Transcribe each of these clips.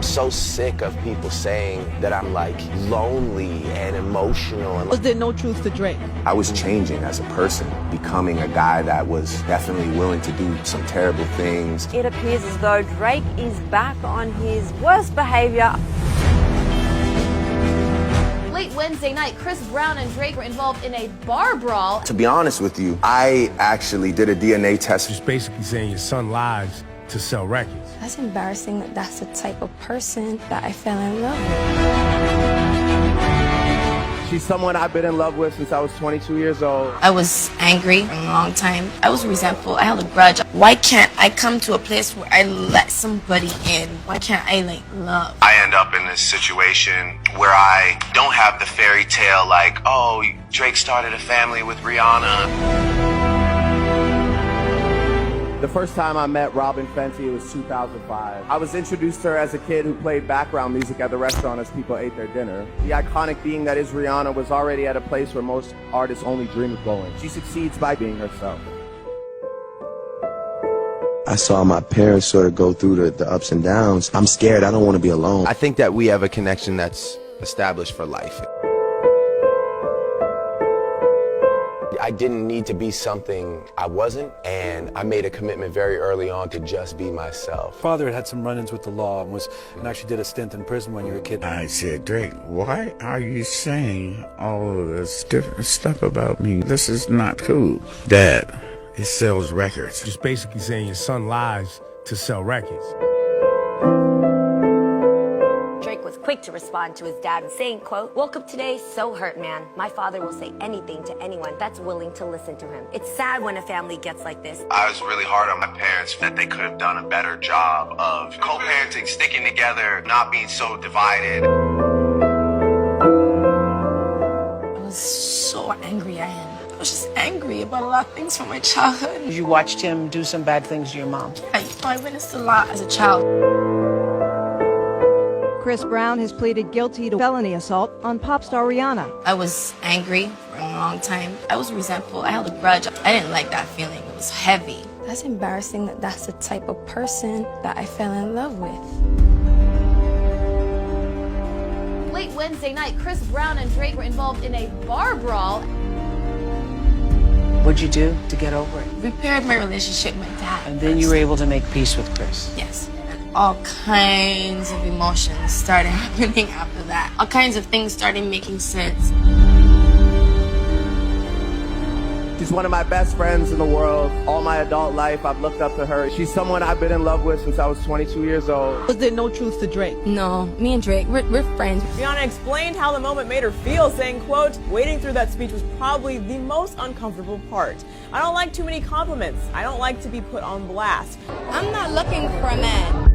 So sick of people saying that I'm like lonely and emotional. Was there no truth to Drake? I was changing as a person, becoming a guy that was definitely willing to do some terrible things. It appears as though Drake is back on his worst behavior. Late Wednesday night, Chris Brown and Drake were involved in a bar brawl. To be honest with you, I actually did a DNA test. Just basically saying your son lies to sell records. That's embarrassing that that's the type of person that I fell in love with. She's someone I've been in love with since I was 22 years old. I was angry for a long time. I was resentful. I held a grudge. Why can't I come to a place where I let somebody in? Why can't I love? I end up in this situation where I don't have the fairy tale like, oh, Drake started a family with Rihanna. The first time I met Robin Fenty, it was 2005. I was introduced to her as a kid who played background music at the restaurant as people ate their dinner. The iconic being that is Rihanna was already at a place where most artists only dream of going. She succeeds by being herself. I saw my parents sort of go through the ups and downs. I'm scared. I don't want to be alone. I think that we have a connection that's established for life. I didn't need to be something I wasn't, and I made a commitment very early on to just be myself. Father had some run-ins with the law and actually did a stint in prison when you were a kid. I said, Drake, why are you saying all of this different stuff about me? This is not cool. Dad, it sells records. Just basically saying your son lies to sell records. Drake was quick to respond to his dad and saying, quote, "Woke up today so hurt, man. My father will say anything to anyone that's willing to listen to him. It's sad when a family gets like this." I was really hard on my parents that they could have done a better job of co-parenting, sticking together, not being so divided. I was so angry at him. I was just angry about a lot of things from my childhood. You watched him do some bad things to your mom. I witnessed a lot as a child. Chris Brown has pleaded guilty to felony assault on pop star Rihanna. I was angry for a long time. I was resentful. I held a grudge. I didn't like that feeling. It was heavy. That's embarrassing that that's the type of person that I fell in love with. Late Wednesday night, Chris Brown and Drake were involved in a bar brawl. What'd you do to get over it? Repaired my relationship with my dad. And then you were able to make peace with Chris. Yes. All kinds of emotions started happening after that. All kinds of things started making sense. She's one of my best friends in the world. All my adult life, I've looked up to her. She's someone I've been in love with since I was 22 years old. Was there no truth to Drake? No, me and Drake, we're friends. Rihanna explained how the moment made her feel, saying, quote, "Waiting through that speech was probably the most uncomfortable part. I don't like too many compliments. I don't like to be put on blast. I'm not looking for a man.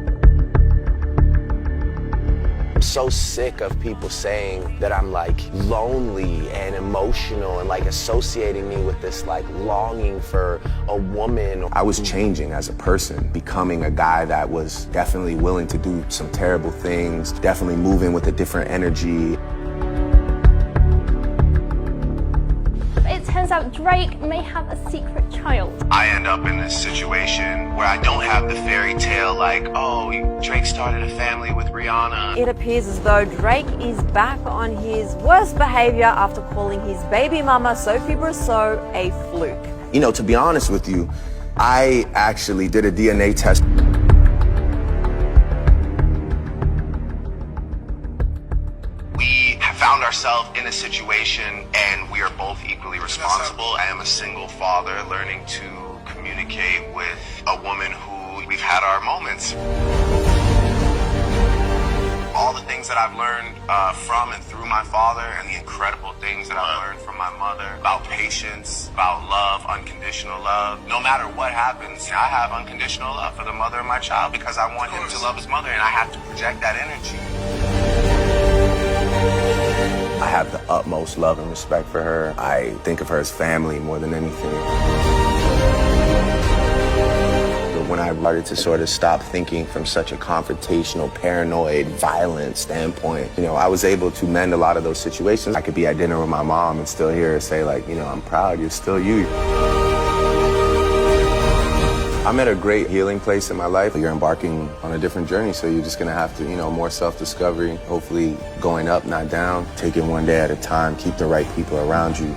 I'm so sick of people saying that I'm like lonely and emotional and like associating me with this like longing for a woman. I was changing as a person, becoming a guy that was definitely willing to do some terrible things, definitely moving with a different energy. It turns out Drake may have a secret child. I end up in this situation where I don't have the fairy tale like, oh, Drake started a family with Rihanna. It appears as though Drake is back on his worst behavior after calling his baby mama, Sophie Brousseau, a fluke. You know, to be honest with you, I actually did a DNA test. We have found ourselves in a situation and we are both equally responsible. I am a single father learning to communicate with a woman who we've had our moments. All the things that I've learned from and through my father and the incredible things that I've learned from my mother about patience, about love, unconditional love. No matter what happens, I have unconditional love for the mother of my child because I want him to love his mother and I have to project that energy. I have the utmost love and respect for her. I think of her as family more than anything. But when I started to sort of stop thinking from such a confrontational, paranoid, violent standpoint, you know, I was able to mend a lot of those situations. I could be at dinner with my mom and still hear her say, like, you know, I'm proud, you're still you. I'm at a great healing place in my life. You're embarking on a different journey, so you're just gonna have to, more self-discovery, hopefully going up, not down, taking one day at a time, keep the right people around you.